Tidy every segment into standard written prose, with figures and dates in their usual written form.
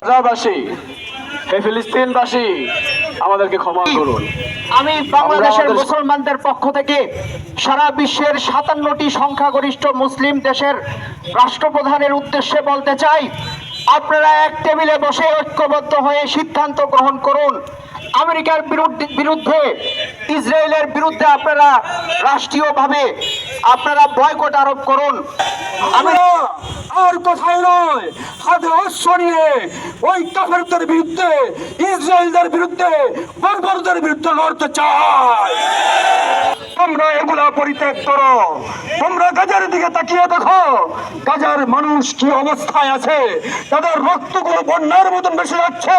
গাজাবাসী, হে ফিলিস্তিনবাসী, আমাদেরকে ক্ষমা করুন। আমি বাংলাদেশের মুসলমানদের পক্ষ থেকে সারা বিশ্বের 57টি সংখ্যাগরিষ্ঠ মুসলিম দেশের রাষ্ট্রপ্রধানের উদ্দেশ্যে বলতে চাই, আপনারা এক টেবিলে বসে ঐক্যবদ্ধ হয়ে সিদ্ধান্ত গ্রহণ করুন। আমেরিকার বিরুদ্ধে, ইসরায়েলের বিরুদ্ধে আপনারা রাষ্ট্রীয়ভাবে আপনারা বয়কট আরোপ করুন। আমরা আর কোথায় নয়, হাতে অস্ত্র নিয়ে ওই কাফেরদের বিরুদ্ধে, ইসরায়েলদের বিরুদ্ধে, বর্বরদের বিরুদ্ধে লড়তে চাই। তোমরা এগুলা পরিত্যাগ করো। তোমরা গাজার দিকে তাকিয়ে দেখো, গাজার মানুষ কি অবস্থায় আছে। তাদের রক্তগুলো বন্যার মতন বেশি যাচ্ছে।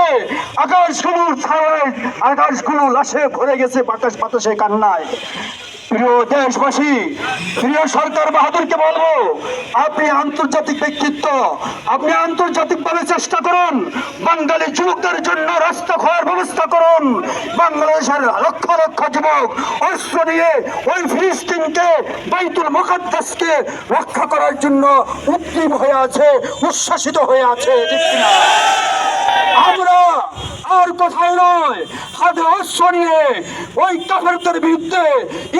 আকাশগুলো লাশে ভরে গেছে, বাতাসে কান্নায়। প্রিয় দেশবাসী, প্রিয় সরকার বাহাদুরকে বলবো, আপনি আন্তর্জাতিক ব্যক্তিত্ব, আপনি আন্তর্জাতিকভাবে চেষ্টা করুন। বাঙালি যুবকদের জন্য রাস্তা খোয়ার ব্যবস্থা করুন। বাংলাদেশের লক্ষ লক্ষ যুবক অস্ত্র দিয়ে ওই ফিলিস্তিনকে, বাইতুল মুকাদ্দাসকে রক্ষা করার জন্য উদ্গ্রীব হয়ে আছে, উচ্ছ্বাসিত হয়ে আছে। ঠিক কিনা? আমরা আর কোথায় নয়, হাতে অস্ত্র নিয়ে ওই কাফেরদের বিরুদ্ধে,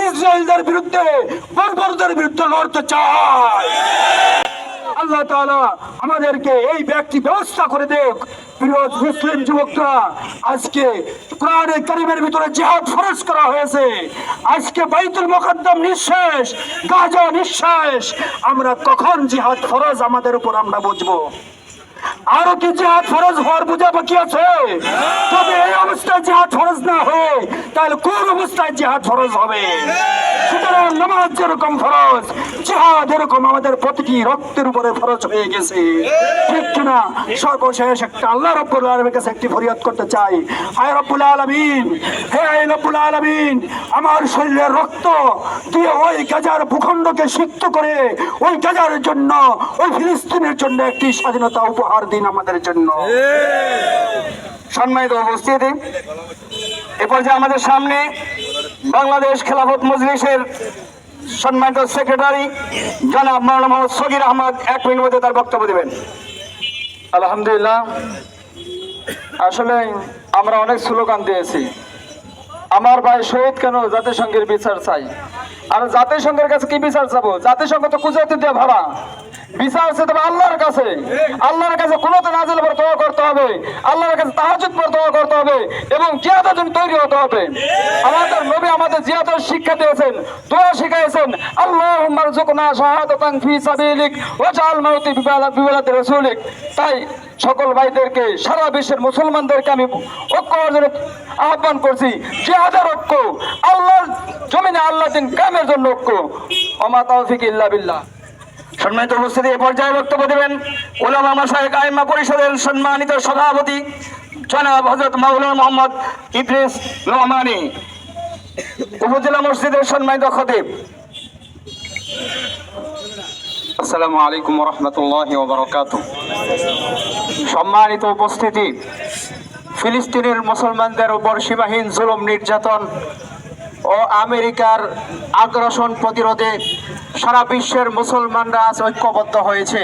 ইসরায়েলদের বিরুদ্ধে, বর্বরদের বিরুদ্ধে লড়তে চাই। আল্লাহ তাআলা আমাদেরকে এই ব্যক্তি ব্যবস্থা করে দেখ। প্রিয় মুসলিম যুবকরা, আজকে কোরআনে কারীমের ভিতরে জিহাদ ফরজ করা হয়েছে। আজকে বাইতুল মুকাদ্দাস নিঃশেষ, গাজা নিঃশেষ। আমরা কখন জিহাদ ফরজ আমাদের উপর আমরা বুঝবো? আরো কি জিহাদ ফরজ হওয়ার বোঝা বাকি আছে? তবে এই অবস্থায় জিহাদ ফরজ না হয়, তাহলে কোন অবস্থায় জিহাদ ফরজ হবে? সুতরাং নামাজ যেরকম ফরজ, জিহাদ এরকম আমাদের প্রতিটি রক্তের উপরে ফরজ হয়ে গেছে। ঠিক কিনা? সর্বশেষ একটা আল্লাহ রাব্বুল আলামিনের কাছে একটি ফরিয়াদ করতে চাই। হে রব্বুল আলামিন, হে রব্বুল আলামিন, আমার শরীরের রক্ত দিয়ে ওই গাজার ভূখণ্ডকে সিক্ত করে ওই গাজার জন্য, ওই ফিলিস্তিনের জন্য একটি স্বাধীনতা উপহার দিন আমাদের জন্য। সম্মানিত উপস্থিতি, এ পর্যায়ে আমাদের সামনে বাংলাদেশ খেলাফত মজলিসের সম্মানিত সেক্রেটারি জনাব মাওলানা মোহাম্মদ সগীর আহমদ 1 মিনিট মধ্যে তার বক্তব্য দেবেন। আলহামদুলিল্লাহ, আসলে আমরা অনেক স্লোগান দিয়েছি, আমার ভাই শহীদ কেন, জাতিসংঘের বিচার চাই। আর জাতিসংঘের কাছে কি বিচার চাবো? জাতিসংঘ তো কুজাতি দিয়ে ভরা। বিচার আছে তবে আল্লাহর কাছে। আল্লাহর কাছে কুনুতে নাজিল পড়ে দোয়া করতে হবে, আল্লাহর কাছে তাহাজ্জুদ পড়ে দোয়া করতে হবে এবং জিহাদের জন্য তৈরি হতে হবে। আমাদের নবী আমাদের জিহাদের শিক্ষা দিয়েছেন, দোয়া শিখিয়েছেন, আল্লাহুম্মা রযুকনা শাহাদাতান ফি সাবিলিক ওয়াজআল মাউতি বিবালাদি রাসূলিক। তাই সকল ভাইদেরকে, সারা বিশ্বের মুসলমানদেরকে আমি ঐক্য অর্জনের আহ্বান করছি। জিহাদের ঐক্য, আল্লাহর জমিনে আল্লাহ দিন কায়েমের জন্য ঐক্য। ওমা তাওফিক ইল্লা বিল্লাহ। সম্মানিত উপস্থিতি, এ পর্যায়ে বক্তব্য দেবেন উলামা মাশায়েখ আইম্মা পরিষদের সম্মানিত সভাপতি জনাব হযরত মাওলানা মোহাম্মদ ইদ্রিস নোমানী, উপজেলা মসজিদের সম্মানিত খতিব। আসসালামু আলাইকুম ওয়া রাহমাতুল্লাহি ওয়া বারাকাতুহু। সম্মানিত উপস্থিতি, ফিলিস্তিনের মুসলমানদের উপর সীমাহীন জুলুম নির্যাতন ও আমেরিকার আগ্রাসন প্রতিরোধে সারা বিশ্বের মুসলমানরা আজ ঐক্যবদ্ধ হয়েছে।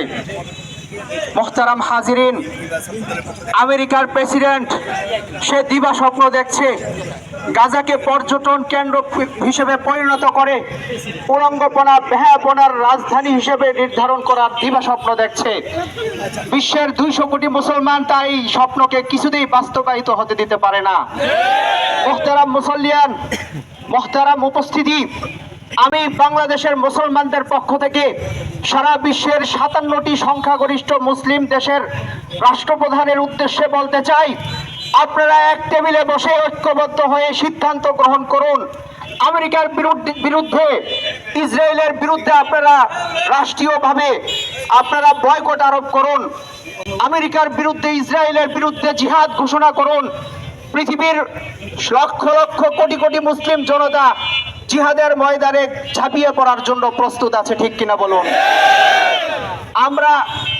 মুহতারাম হাজিরিন, আমেরিকার প্রেসিডেন্ট সে দিবা স্বপ্ন দেখছে গাজাকে পর্যটন কেন্দ্র হিসেবে পরিণত করে উলঙ্গপনা, বেহায়াপনার রাজধানী হিসেবে নির্ধারণ করার দিবা স্বপ্ন দেখছে। বিশ্বের 200 কোটি মুসলমান তাই স্বপ্নকে কিছুতেই বাস্তবায়িত হতে দিতে পারে না। মুহতারাম মুসল্লিয়ান, মুহতারাম উপস্থিতি, আমি বাংলাদেশের মুসলমানদের পক্ষ থেকে সারা বিশ্বের 57টি সংখ্যাগরিষ্ঠ মুসলিম দেশের রাষ্ট্রপ্রধানের উদ্দেশ্যে বলতে চাই, আপনারা এক টেবিলে বসে ঐক্যবদ্ধ হয়ে সিদ্ধান্ত গ্রহণ করুন। আমেরিকার বিরুদ্ধে, ইসরায়েলের বিরুদ্ধে আপনারা রাষ্ট্রীয়ভাবে আপনারা বয়কট আরোপ করুন। আমেরিকার বিরুদ্ধে, ইসরায়েলের বিরুদ্ধে জিহাদ ঘোষণা করুন। পৃথিবীর লক্ষ লক্ষ কোটি কোটি মুসলিম জনতা জিহাদের ময়দানে ঝাঁপিয়ে পড়ার জন্য প্রস্তুত আছে। ঠিক কিনা বলুন? আমরা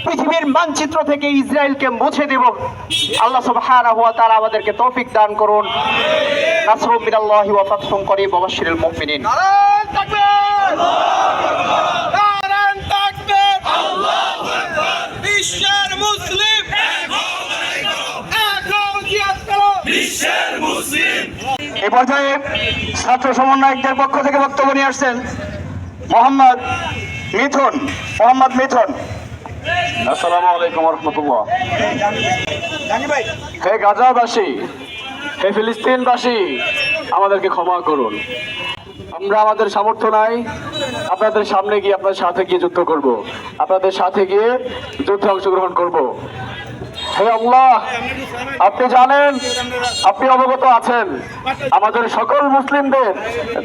পৃথিবীর মানচিত্র থেকে ইসরায়েলকে মুছে দেব। আল্লাহ সুবহানাহু ওয়া তাআলা আমাদেরকে তৌফিক দান করুন। নাসরুম মিনাল্লাহি ওয়া ফাতহুন করিব ওয়া বাশশিরিল মুমিনিন। নারায়ে তাকবীর, নারায়ে তাকবীর, আল্লাহু আকবার। বিশ্বের মুসলিম এ পর্যায়ে ছাত্র সমন্বয়কদের পক্ষ থেকে বক্তব্য নিয়ে আসছেন মোহাম্মদ মিথুন। আসসালামু আলাইকুম রহমতুল্লাহ। হে গাজাবাসী, হে ফিলিস্তিনবাসী, আমাদেরকে ক্ষমা করুন। আমরা আমাদের সামর্থ্য নাই আপনাদের সামনে গিয়ে আপনাদের সাথে গিয়ে যুদ্ধ করব, আপনাদের সাথে গিয়ে যুদ্ধে অংশগ্রহণ করব। হে আল্লাহ, আপনি জানেন, আপনি অবগত আছেন, আমাদের সকল মুসলিমদের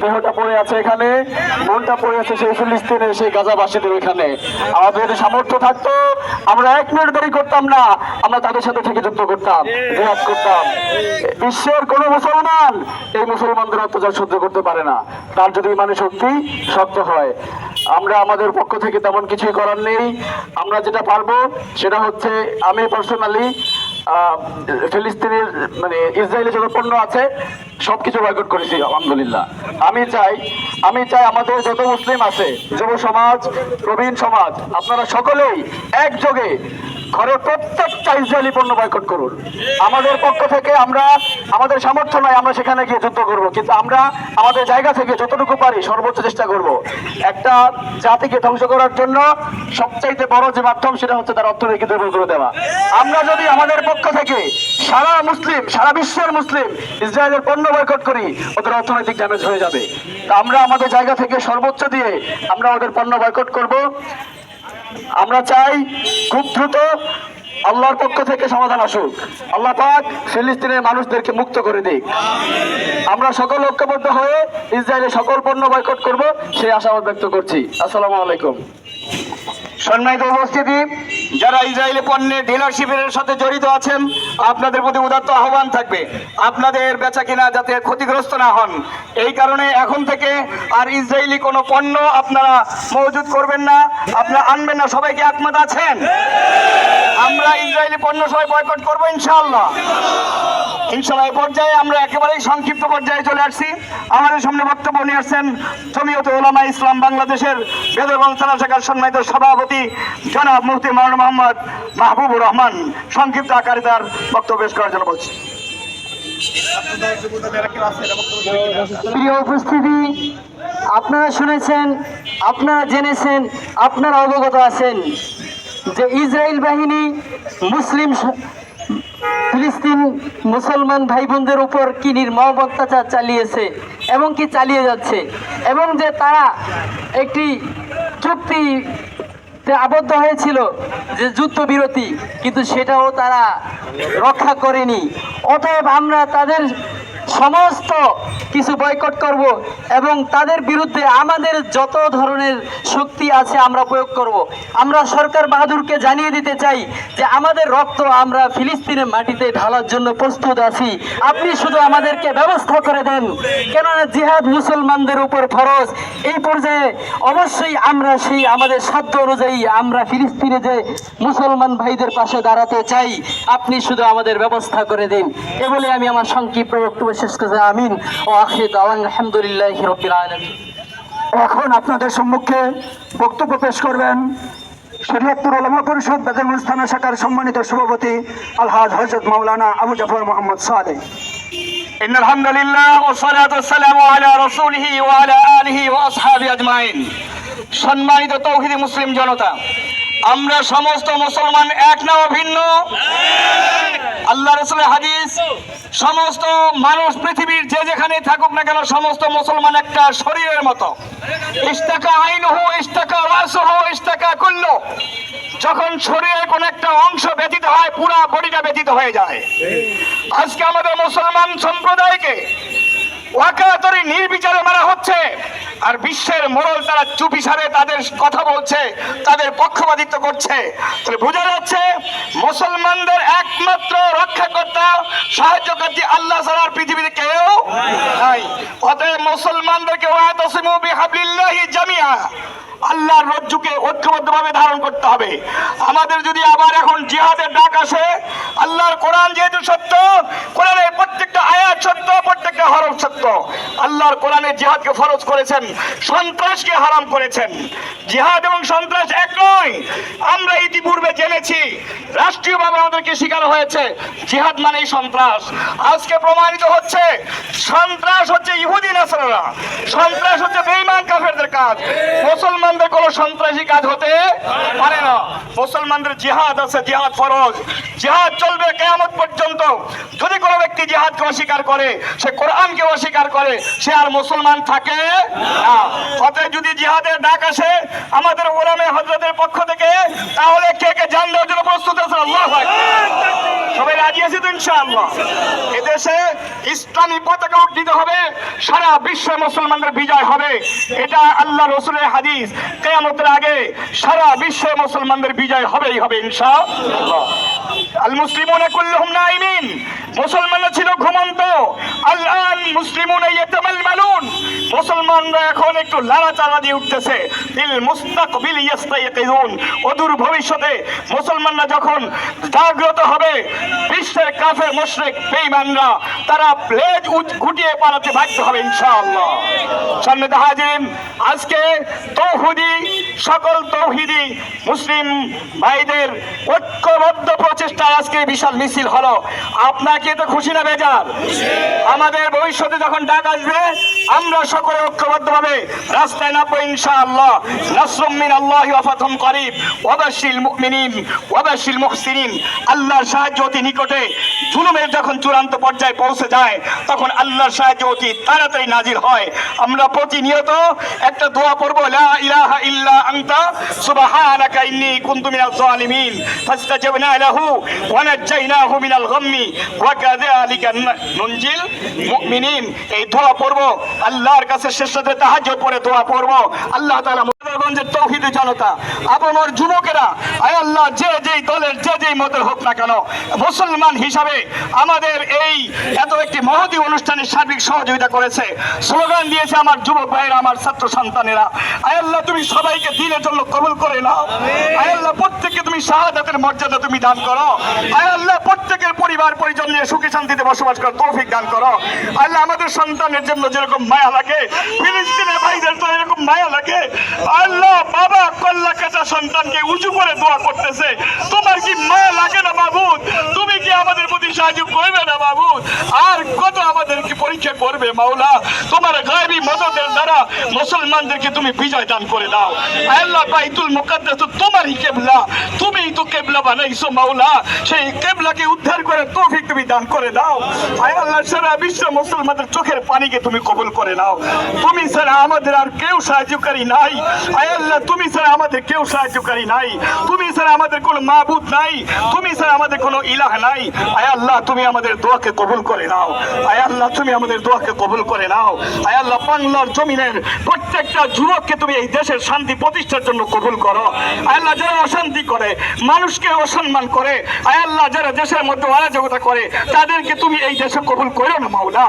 দেহটা পড়ে আছে এখানে, মনটা পড়ে আছে সেই ফিলিস্তিনের, সেই গাজাবাসীদের ওইখানে। আমাদের যদি সামর্থ্য থাকতো আমরা 1 মিনিট দেরি করতাম না, আমরা তাদের সাথে থেকে যুদ্ধ করতাম, জিহাদ করতাম। বিশ্বের কোন মুসলমান এই মুসলমানদের অত্যাচার সহ্য করতে পারে না, তার যদি ইমানের শক্তি শক্ত হয়। আমরা আমাদের পক্ষ থেকে তেমন কিছুই করার নেই। আমরা যেটা পারবো সেটা হচ্ছে, আমি পার্সোনালি ফিলিস্তিনের মানে ইসরায়েলের যত পণ্য আছে সবকিছু বয়কট করেছি আলহামদুলিল্লাহ। আমি চাই আমাদের যত মুসলিম আছে, যুব সমাজ, প্রবীণ সমাজ, আপনারা সকলেই একযোগে ঘরের প্রত্যেকটা ইসরায়েলি পণ্য বয়কট করুন। আমাদের পক্ষ থেকে আমাদের সামর্থ্য নয় আমরা সেখানে গিয়ে যুদ্ধ করব, কিন্তু আমরা আমাদের জায়গা থেকে যতটুকু পারি সর্বোচ্চ চেষ্টা করব। একটা জাতিকে ধ্বংস করার জন্য সবচাইতে বড় যে মাধ্যম সেটা হচ্ছে তার অর্থনীতি দুর্বল করে দেওয়া। আমরা যদি আমাদের পক্ষ থেকে সারা বিশ্বের মুসলিম ইসরায়েলের পণ্য বয়কট করি, ওদের অর্থনৈতিক ড্যামেজ হয়ে যাবে। তা আমরা আমাদের জায়গা থেকে সর্বোচ্চ দিয়ে আমরা ওদের পণ্য বয়কট করব। আমরা চাই খুব দ্রুত আল্লাহর পক্ষ থেকে সমাধান আসুক, আল্লাহ পাক ফিলিস্তিনের মানুষদেরকে মুক্ত করে দিক। আমরা সকল ঐক্যবদ্ধ হয়ে ইসরায়েলের সকল পণ্য বয়কট করব সেই আশাবাদ ব্যক্ত করছি। আসসালামু আলাইকুম। সম্মানিত উপস্থিতি, যারা ইসরায়েলি পণ্যের ডিলারশিপের সাথে জড়িত আছেন, আপনাদের প্রতি উদাত্ত আহ্বান থাকবে আপনাদের বেচা কিনা যাতে ক্ষতিগ্রস্ত না হন। এই কারণে এখন থেকে আর ইসরায়েলি কোনো পণ্য আপনারা মজুদ করবেন না, আপনারা আনবেন না। সবাইকে একমত আছেন? আমরা ইসরায়েলি পণ্য সবাই বয়কট করবো ইনশাআল্লাহ। এই পর্যায়ে আমরা একেবারেই সংক্ষিপ্ত পর্যায়ে চলে আসছি। আমাদের সামনে বক্তব্য নিয়ে আসছেন জমিয়তে উলামা ইসলাম বাংলাদেশের বেদরগঞ্জ থানা শাখার সম্মানিত সভাপতি জনাব মুফতি মাওলানা মোহাম্মদ মাহবুবুর রহমান। সংক্ষিপ্ত আকারে তার বক্তব্য পেশ করার জন্য বলছি। প্রিয় উপস্থিতি, আপনারা শুনেছেন, আপনারা জেনেছেন, আপনারা অবগত আছেন যে ইসরায়েল বাহিনী ফিলিস্তিন মুসলমান ভাই বোনদের উপর কি নির্মম অত্যাচার চালিয়েছে এবং কি চালিয়ে যাচ্ছে, এবং যে তারা একটি চুক্তিতে আবদ্ধ হয়েছিল যে যুদ্ধবিরতি, কিন্তু সেটাও তারা রক্ষা করেনি। অতএব আমরা তাদের সমস্ত কিছু বয়কট করব এবং তাদের বিরুদ্ধে আমাদের যত ধরনের শক্তি আছে আমরা প্রয়োগ করব। আমরা সরকার বাহাদুরকে জানিয়ে দিতে চাই যে আমাদের রক্ত আমরা ফিলিস্তিনের মাটিতে ঢালার জন্য প্রস্তুত আছি, আপনি শুধু আমাদেরকে ব্যবস্থা করে দেন। কেননা জিহাদ মুসলমানদের উপর ফরজ। এই পর্যায়ে অবশ্যই আমরা সেই আমাদের সাধ্য অনুযায়ী আমরা ফিলিস্তিনে যে মুসলমান ভাইদের পাশে দাঁড়াতে চাই, আপনি শুধু আমাদের ব্যবস্থা করে দিন। এ বলে আমি আমার সংক্ষিপ্ত বক্তব্য শেষ করছি। আমিন ও আখির দাওয়ান আলহামদুলিল্লাহি রাব্বিল আলামিন। এখন আপনাদের সম্মুখে বক্তব্য পেশ করবেন শরীয়তুল উলামা পরিষদ বেদরগঞ্জ থানা শাখার সম্মানিত সভাপতি আলহাজ হযরত মাওলানা আবু জাফর মোহাম্মদ সাদেক। ইন্নাল হামদুলিল্লাহ ওয়া সালাতু ওয়াসসালামু আলা রাসূলিহি ওয়া আলা আলিহি ওয়া আসহাবিহি আজমাইন। সম্মানিত তৌহিদি মুসলিম জনতা, আমরা সমস্ত মুসলমান এক না ভিন্ন? আল্লাহ রাসূলের হাদিস, সমস্ত মানুষ পৃথিবীর যে যেখানে থাকুক না কেন সমস্ত মুসলমান একটা শরীরের মতো। ইস্তাকা আইনুহু ইস্তাকা রাসুহু ইস্তাকা কুল্লু। যখন শরীরের কোন একটা অংশ ব্যতীত হয় পুরা বডিটা ব্যতীত হয়ে যায়। আজকে আমাদের মুসলমান সম্প্রদায়কে ওয়াকাতরি নির্বিচারে মারা হচ্ছে, আর বিশ্বের মোড়ল তারা চুপিসারে তাদের কথা বলছে, তাদের পক্ষপাতিত্ব করছে। তাহলে বোঝা যাচ্ছে মুসলমানদের একমাত্র রক্ষাকর্তা সাহায্যকারী আল্লাহ ছাড়া পৃথিবীতে কেউ নাই। অতএব মুসলমানদেরকে ওয়াতাসিমু বিহাবলিল্লাহি জামিআ, আল্লাহর রজ্জুকে ঐক্যবদ্ধভাবে ধারণ করতে হবে। আমাদের যদি আবার এখন জিহাদের ডাক আসে, আল্লাহর কোরআন যেহেতু সত্য, কোরআনের প্রত্যেকটা আয়াত সত্য, প্রত্যেকটা হরফ সত্য। আল্লাহর কোরআনে জিহাদকে ফরজ করেছেন, সন্ত্রাসকে হারাম করেছেন। জিহাদ এবং সন্ত্রাস এক নয়, আমরা ইতিপূর্বে জেনেছি, রাষ্ট্রীয়ভাবে আমাদেরকে শেখানো হয়েছে জিহাদ মানেই সন্ত্রাস। আজকে প্রমাণিত হচ্ছে সন্ত্রাস হচ্ছে ইহুদি নাসারারা, সন্ত্রাস হচ্ছে বেঈমান কাফেরদের কাজ। মুসলমানদের কোনো সন্ত্রাসী কাজ হতে পারে না। মুসলমানদের জিহাদ আছে, জিহাদ ফরজ, জিহাদ চলবে কিয়ামত পর্যন্ত। যদি কোনো ব্যক্তি জিহাদকে অস্বীকার করে, সে কোরআনকে অস্বীকার করে, সে আর মুসলমান থাকে না। অতএব যদি জিহাদের ডাক আসে আমাদের ওলামে হযরতের পক্ষ থেকে, তাহলে কে কে জান দেওয়ার জন্য প্রস্তুত আছে? আল্লাহু আকবার। সবাই রাজি আছে তো ইনশাআল্লাহ? এদেশে ইসলামী পতাকা উড্ডীত হবে, সারা বিশ্বে মুসলমানদের বিজয় হবে। এটা আল্লাহ রাসূলের হাদিস। কিয়ামতের আগে সারা বিশ্বে মুসলমানদের বিজয় হবেই হবে ইনশাআল্লাহ। আল মুসলিমুনা কুল্লুহুম নাইমিন, মুসলমানরা ছিল ঘুমন্ত। আল আন মুসলিমুনা ইয়াতামালমালুন, মুসলমানরা এখন একটু লাড়াচাড়া দিয়ে উঠতেছে। ফিল মুস্তাকবিল ইয়াস্তাইকিজুন, অদূর ভবিষ্যতে মুসলমানরা যখন জাগ্রত হবে, বিশ্বের কাফের মুশরিক বেঈমানরা তারা প্লেজ গুটিয়ে পালাতে বাধ্য হবে ইনশাআল্লাহ। সম্মানিত হাজিরিন, আজকে তৌহিদি, সকল তৌহিদি মুসলিম ভাইদের ঐক্যবদ্ধ প্রচেষ্টায় আজকে বিশাল মিছিল হলো। আপনাকে তো খুশি না বেজার? আমাদের ভবিষ্যতে যখন ডাক আসবে, আমরা সকলে ঐক্যবদ্ধভাবে রাস্তায় নামবো ইনশাআল্লাহ। নাসরুম মিনাল্লাহি ওয়া ফাতহুন করিব ওয়া বাশশিরিল মুমিনিন ওয়া বাশশিরিল মুহসিনিন। আল্লাহর সাহায্য অতি নিকটে। জুলুমের যখন চূড়ান্ত পর্যায়ে পৌঁছে যায়, তখন আল্লাহর সাহায্য অতি তাড়াতাড়ি নাজিল হয়। আমরা প্রতিনিয়ত একটা দোয়া পড়ব, লা ইলাহা ইল্লা আনতা সুবহানাকা ইন্নী কুনতু মিনাজ জালিমিন ফাস্তাজাবনা লাহু ওয়া নাজাইনাহু মিনাল গাম্মি ওয়া কাযালিকা নুনজিল মুমিনিন। এই দোয়া পড়ব, আল্লাহর কাছে শেষ রাতে তাহাজ্জুদ পড়ে দোয়া পড়ব। আল্লাহ তাআলা মুসলমানদের তৌহিদি জনতা, আপনার যুবকেরা, আয় আল্লাহ, যে যেই দলের যে যেই মতের হোক না কেন, মুসলমান হিসাবে আমাদের এই এত একটি মহতী অনুষ্ঠানে সার্বিক সহযোগিতা করেছে, স্লোগান দিয়েছে আমার যুবক ভাইয়েরা, আমার ছাত্র সন্তানেরা। আয় আল্লাহ, তুমি সবাইকে দ্বীনের জন্য কবুল করে নাও। আয় আল্লাহ, প্রত্যেককে তুমি শাহাদাতের মর্যাদা তুমি দান করো। আয় আল্লাহ, প্রত্যেকের পরিবার পরিজন নিয়ে সুখী শান্তিতে বসবাস করার তৌফিক দান করো। আল্লাহ, আমাদের সন্তানের জন্য যেরকম মায়া লাগে, ফিলিস্তিনের ভাইদের তো এরকম মায়া লাগে। আল্লাহ, বাবা কল্লা কাটা সন্তানকে উঁচু করে দোয়া করতেছে, তোমার কি মায়া লাগে না মাবুদ? তুমি কি আমাদের প্রতি সাহায্য করবে না মাবুদ? আর কত আমাদেরকে পরীক্ষা করবে মাওলা? তোমার গায়বী মদদের দ্বারা মুসলমানদেরকে তুমি বিজয় দান করে দাও। আল্লাহ, বাইতুল মুকাদ্দাস তো তোমারই কিবলা, তুমিই তো কিবলা বানাইছো মাওলা, সেই কিবলাকে উদ্ধার করে তৌফিক তুমি দান করে দাও। আয় আল্লাহ, সারা বিশ্ব মুসলমানদের চোখের পানিকে তুমি কবুল করে নাও। তুমি ছাড়া আমাদের আর কেউ সাহায্যকারী নাই। আয় আল্লাহ, তুমি ছাড়া আমাদের কেউ সাহায্যকারী নাই, তুমি ছাড়া আমাদের কোনো মাবুদ নাই, তুমি ছাড়া আমাদের কোনো ইলাহ নাই। আয় আল্লাহ, তুমি আমাদের দোয়াকে কবুল করে নাও। আয় আল্লাহ, তুমি আমাদের দোয়াকে কবুল করে নাও। আয় আল্লাহ, বাংলার জমিনের প্রত্যেকটা যুবককে তুমি এই দেশের শান্তি প্রতিষ্ঠার জন্য কবুল করো। আয় আল্লাহ, যারা অশান্তি করে, মানুষকে অসম্মান করে, আয় আল্লাহ, যারা দেশের মধ্যে অরাজকতা করে, তাদেরকে তুমি এই দেশে কবুল করো না মাওলা।